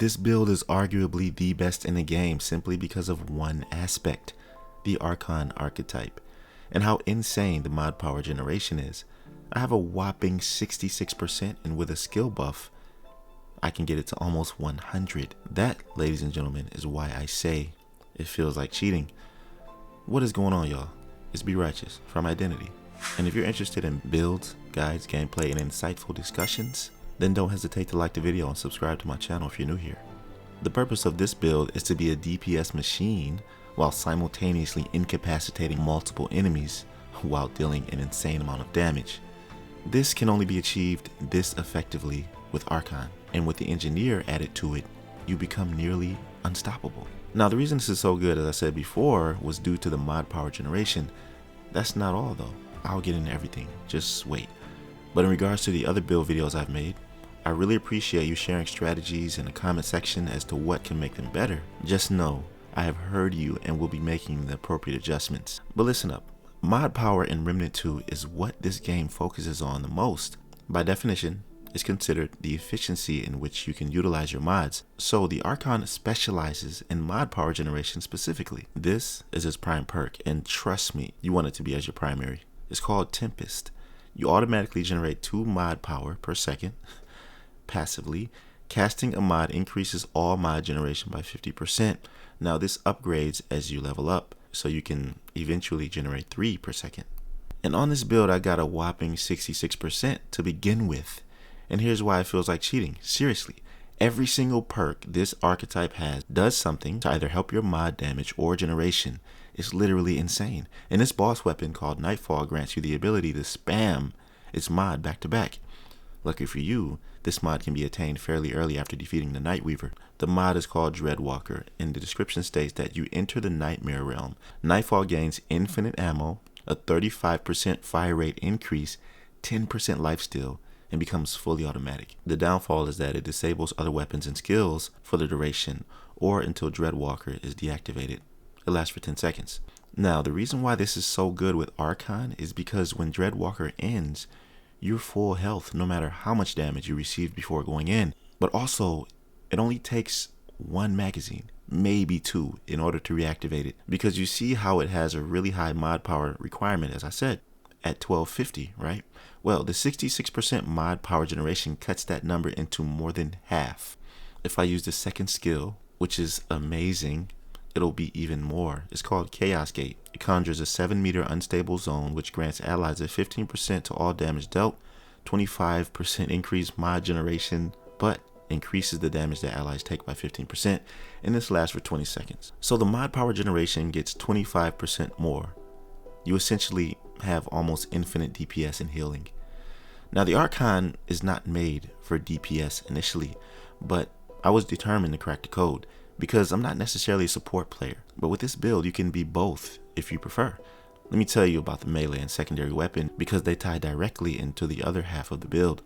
This build is arguably the best in the game simply because of one aspect, the Archon archetype, and how insane the mod power generation is. I have a whopping 66%, and with a skill buff, I can get it to almost 100. That, ladies and gentlemen, is why I say it feels like cheating. What is going on, y'all? It's 𝒉𝒆𝒍𝒑𝒔 from Identity. And if you're interested in builds, guides, gameplay, and insightful discussions, then don't hesitate to like the video and subscribe to my channel if you're new here. The purpose of this build is to be a DPS machine while simultaneously incapacitating multiple enemies while dealing an insane amount of damage. This can only be achieved this effectively with Archon, and with the engineer added to it, you become nearly unstoppable. Now, the reason this is so good, as I said before, was due to the mod power generation. That's not all though. I'll get into everything, just wait. But in regards to the other build videos I've made, I really appreciate you sharing strategies in the comment section as to what can make them better. Just know, I have heard you and will be making the appropriate adjustments. But listen up, mod power in Remnant 2 is what this game focuses on the most. By definition, it's considered the efficiency in which you can utilize your mods. So the Archon specializes in mod power generation specifically. This is his prime perk, and trust me, you want it to be as your primary. It's called Tempest. You automatically generate 2 mod power per second. Passively, casting a mod increases all mod generation by 50%. Now this upgrades as you level up, so you can eventually generate 3 per second. And on this build, I got a whopping 66% to begin with. And here's why it feels like cheating. Seriously, every single perk this archetype has does something to either help your mod damage or generation. It's literally insane. And this boss weapon called Nightfall grants you the ability to spam its mod back to back. Lucky for you, this mod can be attained fairly early after defeating the Night Weaver. The mod is called Dreadwalker, and the description states that you enter the Nightmare Realm. Nightfall gains infinite ammo, a 35% fire rate increase, 10% lifesteal, and becomes fully automatic. The downfall is that it disables other weapons and skills for the duration, or until Dreadwalker is deactivated. It lasts for 10 seconds. Now, the reason why this is so good with Archon is because when Dreadwalker ends, you're full health no matter how much damage you received before going in. But also, it only takes 1 magazine, maybe 2, in order to reactivate it, because you see how it has a really high mod power requirement, as I said, at 1250, right? Well, the 66% mod power generation cuts that number into more than half. If I use the second skill, which is amazing, it'll be even more. It's called 𝐾HOSGATE. It conjures a 7-meter unstable zone which grants allies a 15% to all damage dealt, 25% increased mod generation, but increases the damage that allies take by 15%, and this lasts for 20 seconds. So the mod power generation gets 25% more. You essentially have almost infinite DPS and healing. Now the Archon is not made for DPS initially, but I was determined to crack the code because I'm not necessarily a support player. But with this build, you can be both if you prefer. Let me tell you about the melee and secondary weapon because they tie directly into the other half of the build.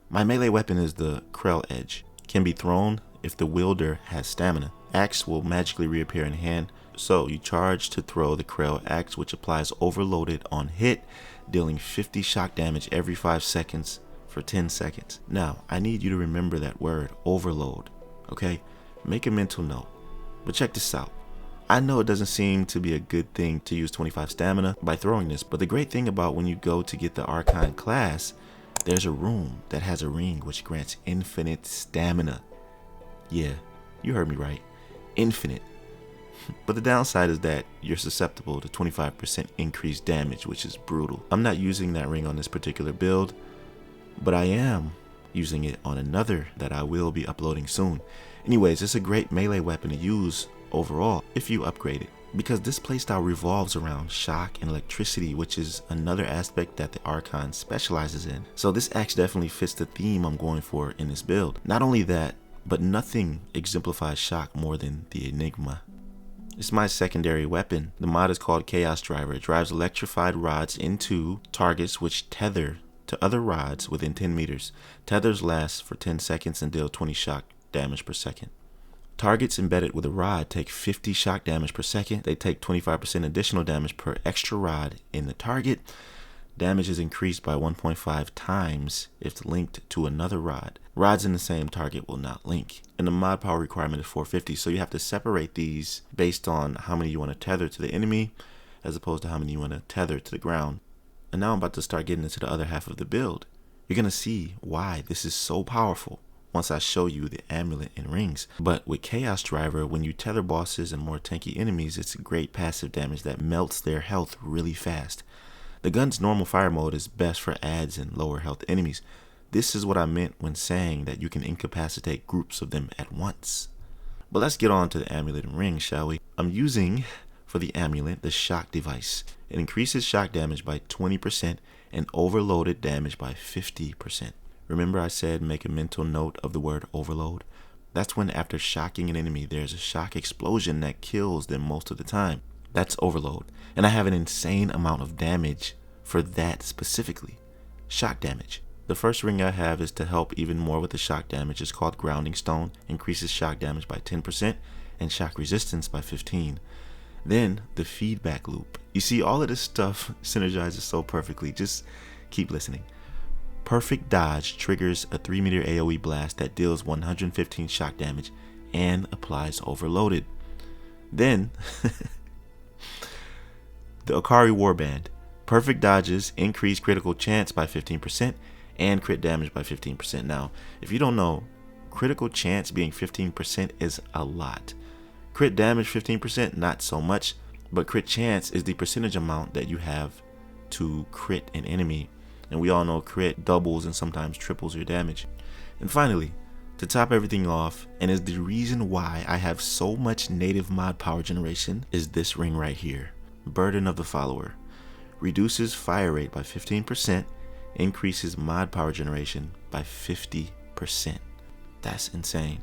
My melee weapon is the 𝐿 can be thrown if the wielder has stamina. Axe will magically reappear in hand, so you charge to throw the 𝐿 axe, which applies overloaded on hit, dealing 50 shock damage every 5 seconds for 10 seconds. Now, I need you to remember that word, overload, okay? Make a mental note. But check this out. I know it doesn't seem to be a good thing to use 25 stamina by throwing this, but the great thing about when you go to get the Archon class, there's a room that has a ring which grants infinite stamina. Yeah, you heard me right. Infinite. But the downside is that you're susceptible to 25% increased damage, which is brutal. I'm not using that ring on this particular build, but I am using it on another that I will be uploading soon. Anyways, it's a great melee weapon to use overall if you upgrade it, because this playstyle revolves around shock and electricity, which is another aspect that the Archon specializes in. So this axe definitely fits the theme I'm going for in this build. Not only that, but nothing exemplifies shock more than the Enigma. It's my secondary weapon. The mod is called Chaos Driver. It drives electrified rods into targets which tether to other rods within 10 meters. Tethers last for 10 seconds and deal 20 shock damage per second. Targets embedded with a rod take 50 shock damage per second. They take 25% additional damage per extra rod in the target. Damage is increased by 1.5 times if linked to another rod. Rods in the same target will not link. And the mod power requirement is 450, so you have to separate these based on how many you want to tether to the enemy as opposed to how many you want to tether to the ground. And now I'm about to start getting into the other half of the build. You're going to see why this is so powerful once I show you the amulet and rings. But with Chaos Driver, when you tether bosses and more tanky enemies, it's great passive damage that melts their health really fast. The gun's normal fire mode is best for adds and lower health enemies. This is what I meant when saying that you can incapacitate groups of them at once. But let's get on to the amulet and ring, shall we? I'm using, for the amulet, the shock device. It increases shock damage by 20% and overloaded damage by 50%. Remember I said make a mental note of the word overload? That's when after shocking an enemy, there's a shock explosion that kills them most of the time. That's overload. And I have an insane amount of damage for that specifically. Shock damage. The first ring I have is to help even more with the shock damage. It's called Grounding Stone. Increases shock damage by 10% and shock resistance by 15%. Then the feedback loop. You see, all of this stuff synergizes so perfectly. Just keep listening. Perfect dodge triggers a 3-meter AoE blast that deals 115 shock damage and applies overloaded. Then the Akari Warband. Perfect dodges increase critical chance by 15% and crit damage by 15%. Now, if you don't know, critical chance being 15% is a lot. Crit damage 15%, not so much, but crit chance is the percentage amount that you have to crit an enemy. And we all know crit doubles and sometimes triples your damage. And finally, to top everything off, and is the reason why I have so much native mod power generation, is this ring right here. Burden of the Follower. Reduces fire rate by 15%, increases mod power generation by 50%. That's insane.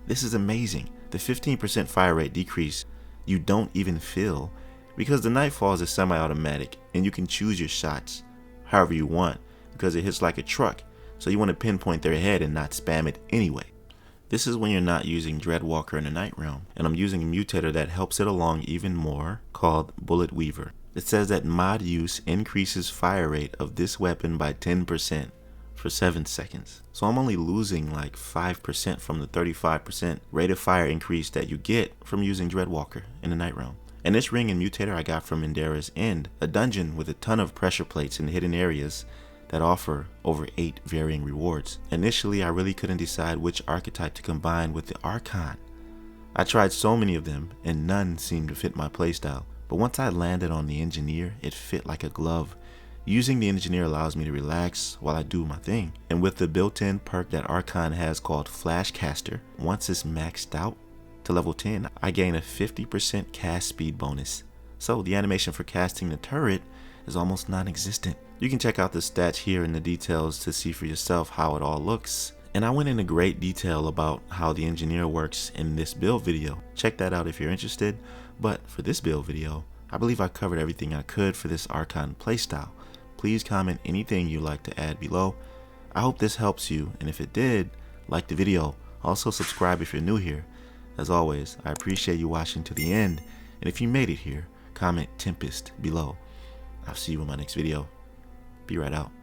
This is amazing. The 15% fire rate decrease you don't even feel because the Nightfalls is semi-automatic and you can choose your shots however you want because it hits like a truck, so you want to pinpoint their head and not spam it anyway. This is when you're not using Dreadwalker in the Night Realm, and I'm using a mutator that helps it along even more called Bullet Weaver. It says that mod use increases fire rate of this weapon by 10% for 7 seconds. So I'm only losing like 5% from the 35% rate of fire increase that you get from using Dreadwalker in the Night Realm. And this ring and mutator I got from Endera's End, a dungeon with a ton of pressure plates in hidden areas that offer over 8 varying rewards. Initially, I really couldn't decide which archetype to combine with the Archon. I tried so many of them and none seemed to fit my playstyle. But once I landed on the Engineer, it fit like a glove. Using the Engineer allows me to relax while I do my thing. And with the built-in perk that Archon has called Flashcaster, once it's maxed out to level 10, I gain a 50% cast speed bonus. So the animation for casting the turret is almost non-existent. You can check out the stats here in the details to see for yourself how it all looks. And I went into great detail about how the Engineer works in this build video. Check that out if you're interested. But for this build video, I believe I covered everything I could for this Archon playstyle. Please comment anything you'd like to add below. I hope this helps you, and if it did, like the video. Also subscribe if you're new here. As always, I appreciate you watching to the end, and if you made it here, comment Tempest below. I'll see you in my next video. Be right out.